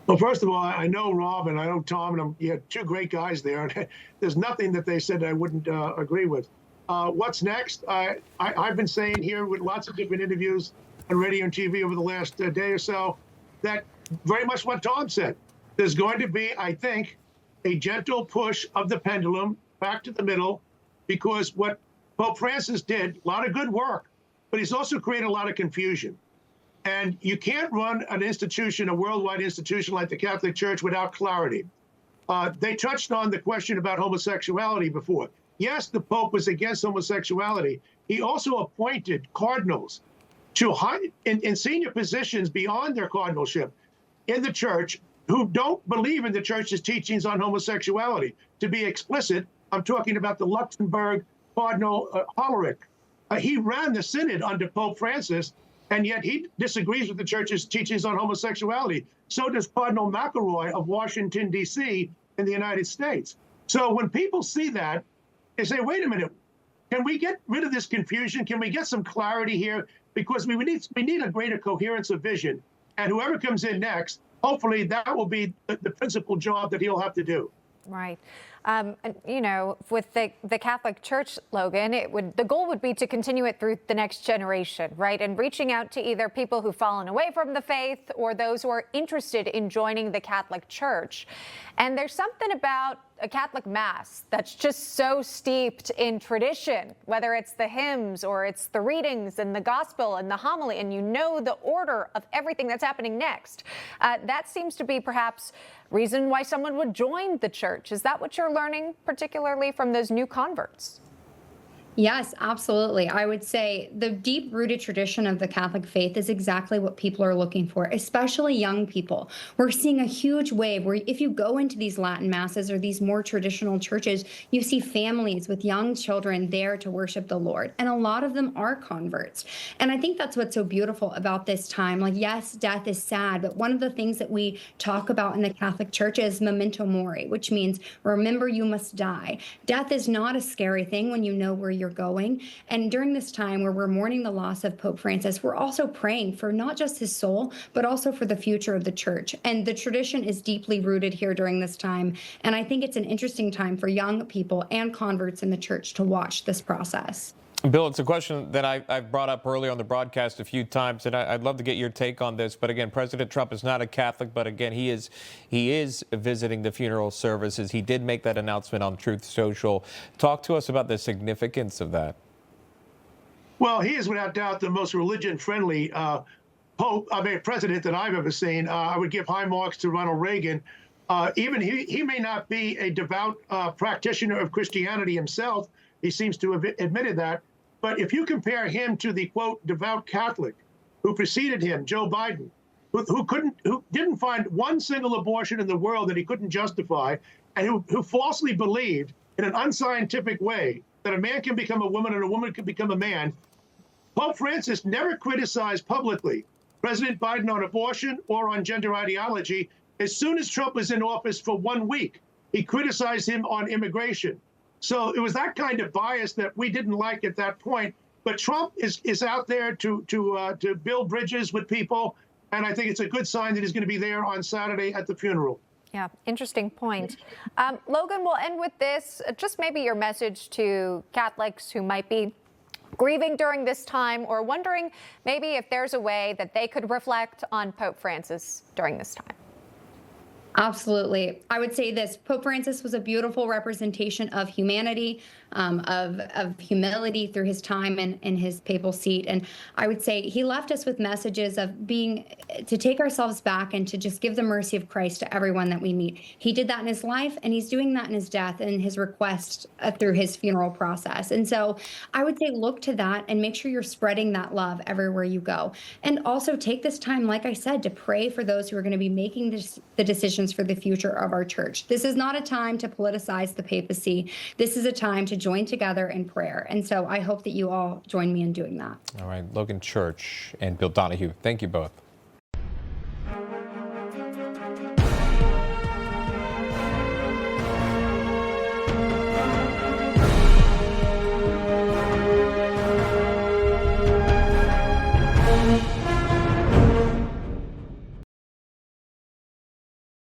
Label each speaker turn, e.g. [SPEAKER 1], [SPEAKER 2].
[SPEAKER 1] Well, first of all, I know Rob and I know Tom, and you had two great guys there. And there's nothing that they said I wouldn't agree with. What's next? I've been saying here with lots of different interviews on radio and TV over the last day or so that very much what Tom said. There's going to be, I think, a gentle push of the pendulum back to the middle, because what Pope Francis did, a lot of good work, but he's also created a lot of confusion. And you can't run an institution, a worldwide institution like the Catholic Church, without clarity. They touched on the question about homosexuality before. Yes, the Pope was against homosexuality. He also appointed cardinals to in senior positions beyond their cardinalship in the Church who don't believe in the Church's teachings on homosexuality. To be explicit, I'm talking about the Luxembourg Cardinal Hollerich. He ran the synod under Pope Francis, and yet he disagrees with the Church's teachings on homosexuality. So does Cardinal McElroy of Washington, D.C. in the United States. So when people see that, they say, wait a minute, can we get rid of this confusion? Can we get some clarity here? Because we need a greater coherence of vision. And whoever comes in next, hopefully that will be the principal job that he'll have to do.
[SPEAKER 2] Right. And, you know, with the Catholic Church, Logan, the goal would be to continue it through the next generation, right? And reaching out to either people who've fallen away from the faith or those who are interested in joining the Catholic Church. And there's something about a Catholic Mass that's just so steeped in tradition, whether it's the hymns or it's the readings and the gospel and the homily, and you know the order of everything that's happening next. That seems to be perhaps reason why someone would join the church. Is that what you're learning, particularly from those new converts?
[SPEAKER 3] Yes, absolutely. I would say the deep-rooted tradition of the Catholic faith is exactly what people are looking for, especially young people. We're seeing a huge wave where if you go into these Latin masses or these more traditional churches, you see families with young children there to worship the Lord. And a lot of them are converts. And I think that's what's so beautiful about this time. Like, yes, death is sad, but one of the things that we talk about in the Catholic Church is memento mori, which means remember you must die. Death is not a scary thing when you know where you're going. And during this time where we're mourning the loss of Pope Francis, we're also praying for not just his soul, but also for the future of the church. And the tradition is deeply rooted here during this time. And I think it's an interesting time for young people and converts in the church to watch this process.
[SPEAKER 4] Bill, it's a question that I've brought up earlier on the broadcast a few times, and I'd love to get your take on this. But again, President Trump is not a Catholic, but again, he is visiting the funeral services. He did make that announcement on Truth Social. Talk to us about the significance of that.
[SPEAKER 1] Well, he is without doubt the most religion-friendly president that I've ever seen. I would give high marks to Ronald Reagan. Even he may not be a devout practitioner of Christianity himself. He seems to have admitted that. But if you compare him to the, quote, devout Catholic who preceded him, Joe Biden, who didn't find one single abortion in the world that he couldn't justify, and who falsely believed in an unscientific way that a man can become a woman and a woman can become a man, Pope Francis never criticized publicly President Biden on abortion or on gender ideology. As soon as Trump was in office for 1 week, he criticized him on immigration. So it was that kind of bias that we didn't like at that point. But Trump is out there to build bridges with people, and I think it's a good sign that he's going to be there on Saturday at the funeral.
[SPEAKER 2] Yeah, interesting point. Logan, we'll end with this. Just maybe your message to Catholics who might be grieving during this time or wondering maybe if there's a way that they could reflect on Pope Francis during this time.
[SPEAKER 3] Absolutely. I would say this: Pope Francis was a beautiful representation of humanity, of humility through his time in his papal seat. And I would say he left us with messages of to take ourselves back and to just give the mercy of Christ to everyone that we meet. He did that in his life, and he's doing that in his death and his request through his funeral process. And so I would say look to that and make sure you're spreading that love everywhere you go. And also take this time, like I said, to pray for those who are going to be making the decisions for the future of our church. This is not a time to politicize the papacy. This is a time to join together in prayer. And so I hope that you all join me in doing that.
[SPEAKER 4] All right, Logan Church and Bill Donohue, thank you both.